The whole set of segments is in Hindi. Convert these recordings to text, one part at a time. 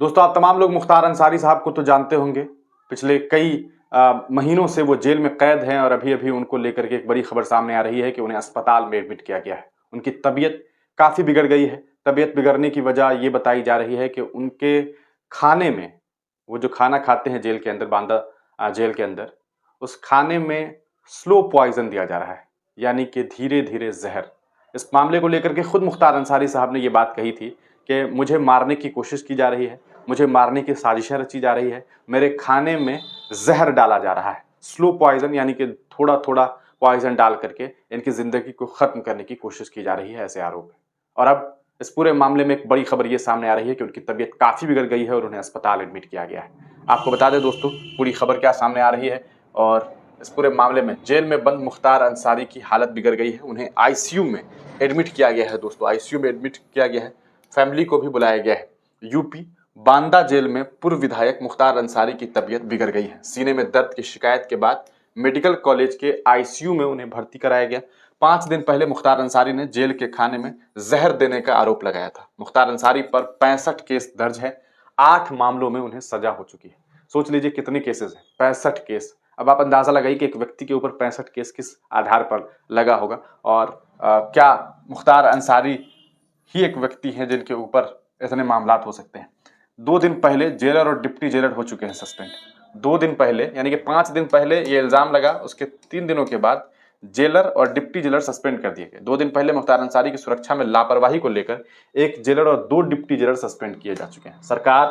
दोस्तों, आप तमाम लोग मुख्तार अंसारी साहब को तो जानते होंगे। पिछले कई महीनों से वो जेल में कैद हैं और अभी अभी उनको लेकर के एक बड़ी खबर सामने आ रही है कि उन्हें अस्पताल में एडमिट किया गया है। उनकी तबीयत काफ़ी बिगड़ गई है। तबीयत बिगड़ने की वजह ये बताई जा रही है कि उनके खाने में, वो जो खाना खाते हैं जेल के अंदर, बांदा जेल के अंदर, उस खाने में स्लो पॉइजन दिया जा रहा है, यानी कि धीरे धीरे जहर। इस मामले को लेकर के खुद मुख्तार अंसारी साहब ने ये बात कही थी कि मुझे मारने की कोशिश की जा रही है, मुझे मारने की साजिशें रची जा रही है, मेरे खाने में जहर डाला जा रहा है, स्लो पॉइजन, यानी कि थोड़ा थोड़ा पॉइजन डाल करके इनकी जिंदगी को खत्म करने की कोशिश की जा रही है, ऐसे आरोप है। और अब इस पूरे मामले में एक बड़ी खबर ये सामने आ रही है कि उनकी तबीयत काफी बिगड़ गई है और उन्हें अस्पताल एडमिट किया गया है। आपको बता दें दोस्तों, पूरी खबर क्या सामने आ रही है। और इस पूरे मामले में जेल में बंद मुख्तार अंसारी की हालत बिगड़ गई है, उन्हें आईसीयू में एडमिट किया गया है। दोस्तों, आईसीयू में एडमिट किया गया है, फैमिली को भी बुलाया गया है। यूपी बांदा जेल में पूर्व विधायक मुख्तार अंसारी की तबीयत बिगड़ गई है। सीने में दर्द की शिकायत के बाद मेडिकल कॉलेज के आईसीयू में उन्हें भर्ती कराया गया। 5 दिन पहले मुख्तार अंसारी ने जेल के खाने में जहर देने का आरोप लगाया था। मुख्तार अंसारी पर 65 केस दर्ज है, 8 मामलों में उन्हें सजा हो चुकी है। सोच लीजिए कितने केसेस हैं, 65 केस। अब आप अंदाजा लगाइए कि एक व्यक्ति के ऊपर 65 केस किस आधार पर लगा होगा। और क्या मुख्तार अंसारी ही एक व्यक्ति हैं जिनके ऊपर इतने मामलात हो सकते हैं। 2 दिन पहले जेलर और डिप्टी जेलर हो चुके हैं सस्पेंड। 2 दिन पहले, यानी कि 5 दिन पहले ये इल्जाम लगा, उसके 3 दिनों के बाद जेलर और डिप्टी जेलर सस्पेंड कर दिए गए। 2 दिन पहले मुख्तार अंसारी की सुरक्षा में लापरवाही को लेकर एक जेलर और 2 डिप्टी जेलर सस्पेंड किए जा चुके हैं। सरकार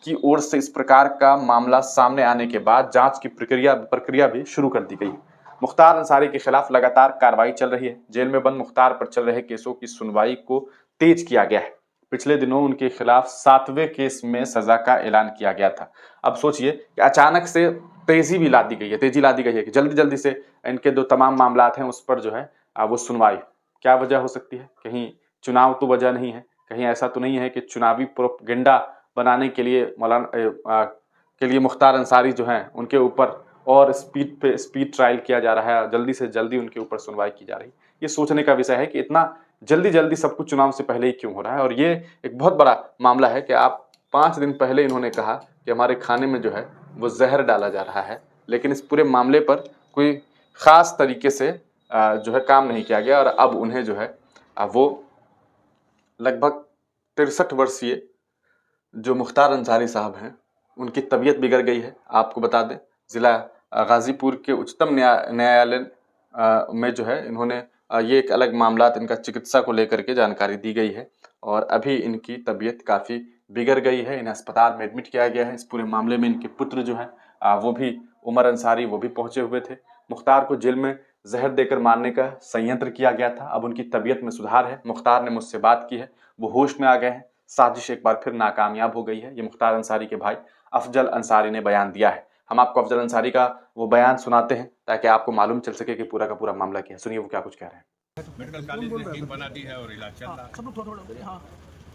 की ओर से इस प्रकार का मामला सामने आने के बाद जांच की प्रक्रिया भी शुरू कर दी गई है। मुख्तार अंसारी के खिलाफ लगातार कार्रवाई चल रही है। जेल में बंद मुख्तार पर चल रहे केसों की सुनवाई को तेज किया गया है। पिछले दिनों उनके खिलाफ 7वें केस में सजा का ऐलान किया गया था। अब सोचिए कि अचानक से तेजी ला दी गई है कि जल्दी जल्दी से इनके जो तमाम मामलात हैं उस पर जो है वो सुनवाई। क्या वजह हो सकती है? कहीं चुनाव तो वजह नहीं है, कहीं ऐसा तो नहीं है कि चुनावी प्रोपेगेंडा बनाने के लिए मुख्तार अंसारी जो हैं उनके ऊपर और स्पीड ट्रायल किया जा रहा है, जल्दी से जल्दी उनके ऊपर सुनवाई की जा रही है। ये सोचने का विषय है कि इतना जल्दी जल्दी सब कुछ चुनाव से पहले ही क्यों हो रहा है। और ये एक बहुत बड़ा मामला है कि आप 5 दिन पहले इन्होंने कहा कि हमारे खाने में जो है वो जहर डाला जा रहा है, लेकिन इस पूरे मामले पर कोई खास तरीके से जो है काम नहीं किया गया। और अब उन्हें जो है वो लगभग 63 वर्षीय जो मुख्तार अंसारी साहब हैं उनकी तबीयत बिगड़ गई है। आपको बता दें, जिला गाजीपुर के उच्चतम न्यायालय में जो है इन्होंने ये एक अलग मामला, इनका चिकित्सा को लेकर के जानकारी दी गई है और अभी इनकी तबीयत काफ़ी बिगड़ गई है। इन्हें अस्पताल में एडमिट किया गया है। इस पूरे मामले में इनके पुत्र जो हैं वो भी, उमर अंसारी, वो भी पहुंचे हुए थे। मुख्तार को जेल में जहर देकर मारने का संयंत्र किया गया था। अब उनकी तबीयत में सुधार है। मुख्तार ने मुझसे बात की है, वो होश में आ गए हैं। साजिश एक बार फिर नाकामयाब हो गई है। ये मुख्तार अंसारी के भाई अफजल अंसारी ने बयान दिया है। हम आपको अफजल अंसारी का वो बयान सुनाते हैं ताकि आपको मालूम चल सके कि पूरा का पूरा मामला क्या है। सुनिए वो क्या कुछ कह रहे हैं। मेडिकल कॉलेज ने टीम बना दी है और इलाज चल रहा है।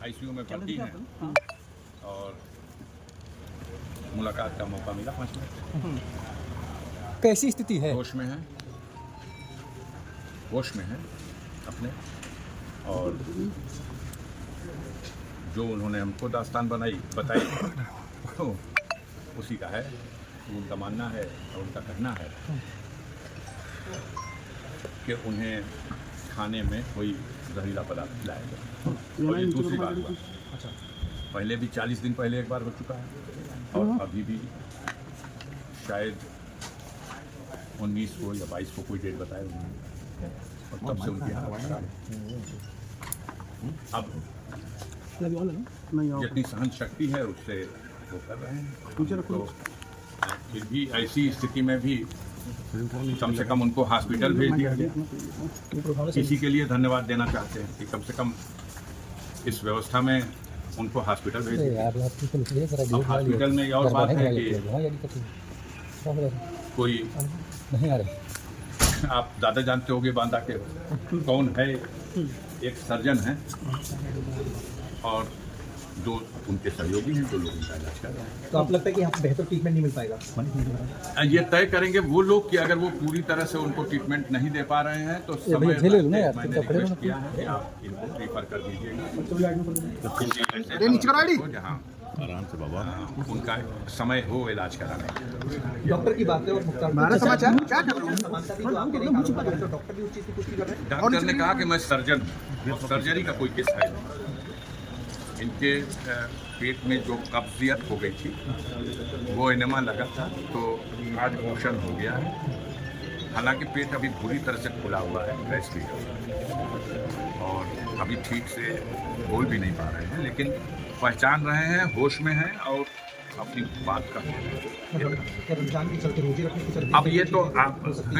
आईसीयू में भर्ती है और मुलाकात का मौका मिला 5 मिनट। कैसी स्थिति है? होश में है अपने, और जो उन्होंने हमको दास्तान बताई उसी का है। उनका मानना है और उनका कहना है कि उन्हें खाने में कोई जहरीला पदार्थ लाया गया। और ये दूसरी बार हुआ। पहले भी 40 दिन पहले एक बार हो चुका है और अभी भी शायद 19 को या 22 को कोई डेट बताया उन्होंने, और तब से उनकी हालत खराब है। अब जितनी सहन शक्ति है उससे वो कर रहे हैं। तो फिर भी ऐसी स्थिति में भी कम से कम उनको हॉस्पिटल भेज दिया गया। इसी के लिए धन्यवाद देना चाहते हैं कि कम से कम इस व्यवस्था में उनको हॉस्पिटल भेज दिया। अब हॉस्पिटल में ये और बात है कि कोई, आप ज़्यादा जानते होंगे बांदा के कौन है, एक सर्जन है और जो उनके सहयोगी हैं, जो लोग उनका इलाज कर रहे हैं। तो आप लगता है कि यहाँ बेहतर ट्रीटमेंट नहीं मिल पाएगा? ये तय करेंगे वो लोग कि अगर वो पूरी तरह से उनको ट्रीटमेंट नहीं दे पा रहे हैं तो समय मैंने रिक्वेस्ट किया है कि आप इनको रेफर कर दीजिएगा जहाँ आराम से बाबा। उनका समय हो इलाज कराने का। डॉक्टर की बात है और मुख्तार हमारा समाचार क्या कर रहे हैं? समानता भी तो आप कह रहे हैं, आरोप लगा रहे हैं, तो डॉक्टर भी उस चीज़ की पुष्टि कर रहे हैं। डॉक्टर ने कहा कि मैं सर्जन हूँ, और सर्जरी का कोई केस है नहीं। इनके पेट में जो कब्जियत हो गई थी वो एनेमा लगा था, तो आज मोशन हो गया है। हालांकि पेट अभी पूरी तरह से खुला हुआ है, गैस भी है और अभी ठीक से बोल भी नहीं पा रहे हैं, लेकिन पहचान रहे हैं, होश में हैं और अपनी बात कर रहे हैं। क्या रमजान के चलते रोजे रखने के चलते अब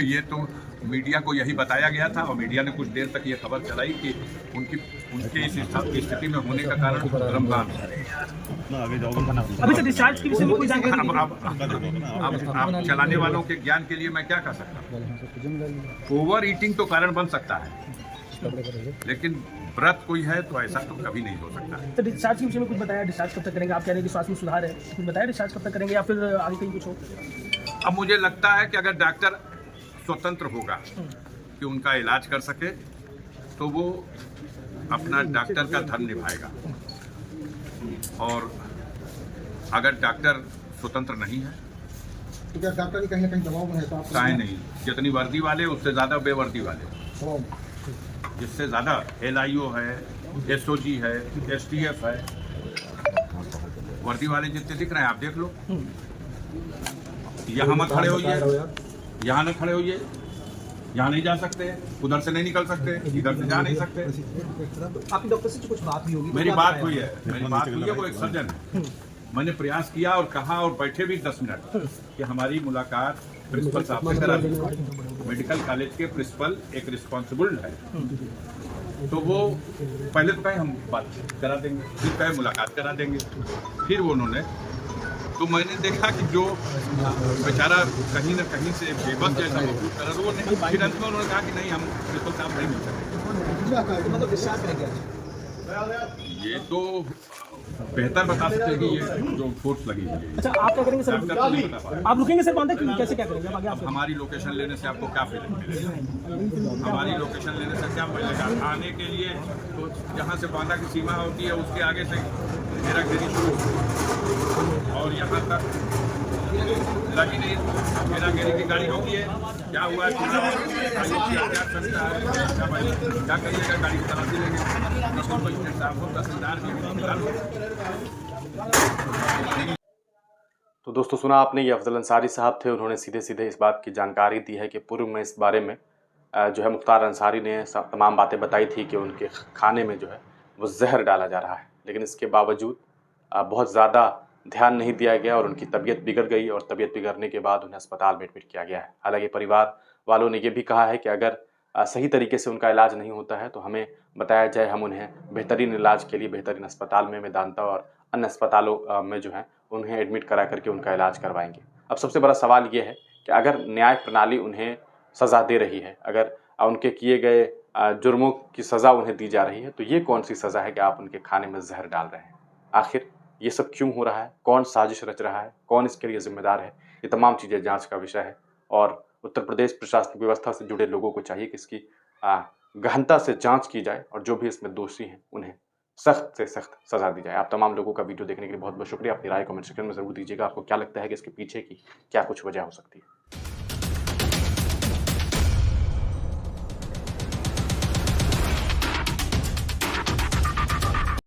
ये तो मीडिया को यही बताया गया था और मीडिया ने कुछ देर तक ये खबर चलाई कि उनके इस स्थिति में होने का कारण रमजान है। ना आगे जाओगे अभी से डिस्चार्ज की विषय में कोई जानकारी अब चलाने वालों के ज्ञान के लिए मैं क्या कर सकता हूँ? ओवर ईटिंग तो कारण बन सकता है, लेकिन व्रत कोई है तो ऐसा तो कभी नहीं हो सकता। तो डिस्चार्ज के विषय में कुछ बताया? डिस्चार्ज कब तक करेंगे? आप कह रहे हैं कि स्वास्थ्य में सुधार है, कुछ बताया डिस्चार्ज कब तक करेंगे या फिर आगे कहीं कुछ हो? अब मुझे लगता है कि अगर डॉक्टर स्वतंत्र होगा कि उनका इलाज कर सके तो वो अपना डॉक्टर का धर्म निभाएगा, और अगर डॉक्टर स्वतंत्र नहीं है तो क्या डॉक्टर भी कहीं ना कहीं दबाव में है? तो आप चाहे नहीं, जितनी वर्दी वाले उससे ज़्यादा बेवर्दी वाले, जिससे ज़्यादा LIO है, SOG है, STF है, वर्दी वाले जितने दिख रहे हैं आप देख लो। यहाँ मत खड़े होइए, यहाँ न खड़े होइए, यहाँ नहीं जा सकते, उधर से नहीं निकल सकते, इधर से जा नहीं सकते। आपकी डॉक्टर से कुछ बात भी होगी? मेरी बात हुई है, वो एक सर्जन है। मैंने प्रयास किया और कहा और बैठे भी 10 मिनट कि हमारी मुलाकात प्रिंसिपल साहब से करा दें। मेडिकल कॉलेज के प्रिंसिपल एक रिस्पॉन्सिबल है, तो वो पहले तो कहे हम बात करा देंगे, फिर कहे मुलाकात करा देंगे, फिर वो उन्होंने, तो मैंने देखा कि जो बेचारा कहीं ना कहीं से बेबस जैसा महसूस कर रहा था वो नहीं, फिर अंत में उन्होंने कहा कि नहीं, हम प्रिंसिपल साहब नहीं मिल सकते। मतलब डिस्चार्ज करेंगे? ये तो बेहतर बता सकते हैं कि ये जो फोर्स लगी हुई है। अच्छा, आप क्या करेंगे सर? डॉक्टर तो नहीं बता पा रहे। आप रुकेंगे सर कांटेक्ट, कैसे क्या करेंगे? अब आगे अब आप हमारी लोकेशन लेने से आपको क्या फीलिंग मिलेगा? हमारी लोकेशन लेने से क्या मिलेगा? आने के लिए तो जहाँ से बांदा की सीमा होती है उसके आगे से घेराघेरी शुरू और यहाँ तक लगी नहीं, घेराघेरी की गाड़ी होती है। क्या हुआ है? क्या चलता है? क्या करिएगा? गाड़ी की तलाशी लेंगे, तहसीलदार तो दोस्तों, सुना आपने, ये अफजल अंसारी साहब थे। उन्होंने सीधे सीधे इस बात की जानकारी दी है कि पूर्व में इस बारे में जो है मुख्तार अंसारी ने तमाम बातें बताई थी कि उनके खाने में जो है वो जहर डाला जा रहा है, लेकिन इसके बावजूद बहुत ज़्यादा ध्यान नहीं दिया गया और उनकी तबीयत बिगड़ गई और तबीयत बिगड़ने के बाद उन्हें अस्पताल में एडमिट किया गया है। हालांकि परिवार वालों ने ये भी कहा है कि अगर सही तरीके से उनका इलाज नहीं होता है तो हमें बताया जाए, हम उन्हें बेहतरीन इलाज के लिए बेहतरीन अस्पताल में मेदांता और अन्य अस्पतालों में जो है उन्हें एडमिट करा करके उनका इलाज करवाएंगे। अब सबसे बड़ा सवाल ये है कि अगर न्याय प्रणाली उन्हें सज़ा दे रही है, अगर उनके किए गए जुर्मों की सज़ा उन्हें दी जा रही है, तो ये कौन सी सज़ा है कि आप उनके खाने में जहर डाल रहे हैं? आखिर ये सब क्यों हो रहा है? कौन साजिश रच रहा है? कौन इसके लिए जिम्मेदार है? ये तमाम चीज़ें जांच का विषय है और उत्तर प्रदेश प्रशासनिक व्यवस्था से जुड़े लोगों को चाहिए कि इसकी गहनता से जांच की जाए और जो भी इसमें दोषी हैं उन्हें सख्त से सख्त सज़ा दी जाए। आप तमाम लोगों का वीडियो देखने के लिए बहुत बहुत शुक्रिया। अपनी राय कमेंट सेक्शन में ज़रूर दीजिएगा। आपको क्या लगता है कि इसके पीछे की क्या कुछ वजह हो सकती है?